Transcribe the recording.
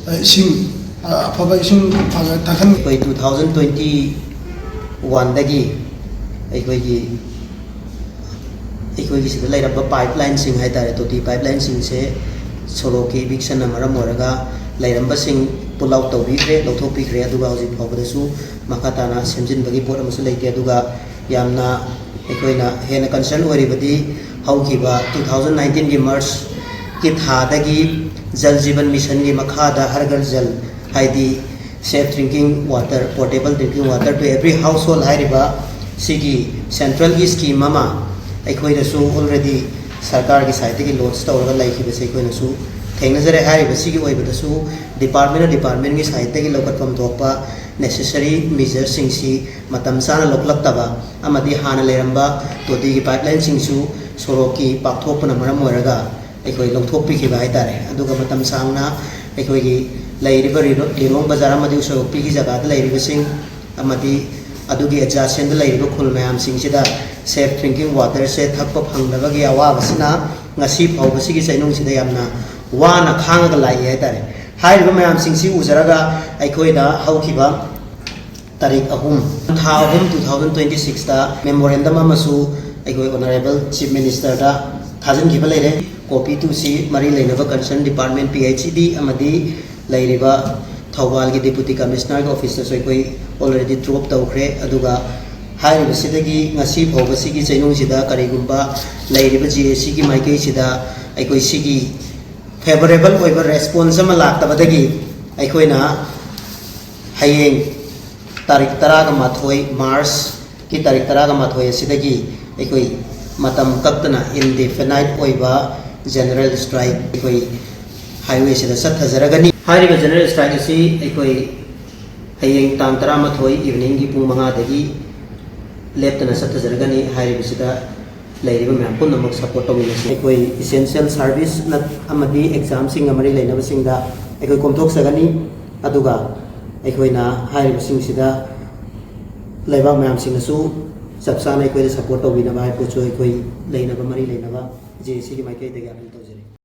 इसिंग अफब इसिंग थाखन 2021 दगी अखोगी सिदा लेरब पाइपलाइन सिंग है तारे तोटी पाइपलाइन सिंग से सोरो की इविक्शन मरम होरगा लेरब सिंग पुल आउट तौबीख्रे लौथोपीख्रे अदुगा हौजिक फाउबदसु मखाताना सेमजिनबगी पोट अमसु लेते अदुगा यामना अखोइना हेना कंसर्न ओरिबदी हौखिबा 2019 की मार्च की थादगी जल जीवन मिशन की मखादा हर घर जल हाइदी safe drinking water portable drinking water to every household हाइरिबा सिगी सेंट्रल की स्कीम अमा अखोइदसु ऑलरेडी सरकार की साइड की लॉन्च तौरगा लाइखिबसे अखोइनसु थेंगनजरे हाइरिबसिगी ओइबदसु डिपार्टमेंट की साइड की लौकटफम थोकपा नेसेसरी मेजर्स सिंगसी मतम साना लोकलक्तबा अमदी हाना लेरंबा तोदी की पाइपलाइन सिंगसु सोरोकी पाकथोपना मरम ओरगा अखोइ लौथोपीखिबा हाइतारे अदुगा मतम सांगना अखोइगी लेरिबा लिरोंग बाजार अमदी उसरोपी की जगह लेरिबसिंग अमदी अदुगी एडजस्टमेंट लेरिबा खुल मयाम सिंगसिदा सेफ ड्रिंकिंग वाटर से थकप फंगदबगी अवाबसिना ngasi फाउबसिगी चैनुंगसिदा यामना वाना खांगा लाई हाइतारे हाइरिबा मयाम सिंगसी उजरगा अखोइदा हौखिबा तारीख 2026 दा मेमोरेंडम अमसु अखोइ ऑनरेबल चीफ मिनिस्टर दा थाजनखिबा लेरे कॉपी टू सी मरी लेनबा कंसर्न डिपार्टमेंट PHD अमदी लेरिबा थौबाल की डिप्यूटी कमिश्नर के ऑफिस से कोई ऑलरेडी ड्रॉप तौखरे अदुगा हाइरिबसिदगी ngasi फाउबसिगी चैनुंगसिदा करिगुंबा लेरिबा GAC की माइकेसिदा अखोइ सिगी फेवरेबल ओइबा रेस्पॉन्स अमा लाक्तबदगी अखोइना हयेंग तारीख 13 मार्च की तारीख 13 असिदगी अखोइ मतम कक्तना इनडेफिनाइट ओइबा जनरल स्ट्राइक अखोइ हाईवे से सत्थजरगनी हाइरिबा जनरल स्ट्राइक असि अखोइ हयेंग तांग 13 इवनिंग की पुंग 5 दगी लेप्तना सत्थजरगनी हाइरिबसिदा लेरिबा मैम पुनमक सपोर्ट तौमिनसि अखोइ इसेंशियल सर्विस नत अमदी एग्जाम सिंग अमरी लेनबसिंगदा अखोइ कोमथोकसगनी अदुगा अखोइना हाइरिबसिंगसिदा लेबा मैम सिंगसु सबसाना अखोइ सपोर्ट तौबिनबा हाइपोचो अखोइ लेनबा मरी लेनबा JAC की माइकेदगी अपील तौजरी।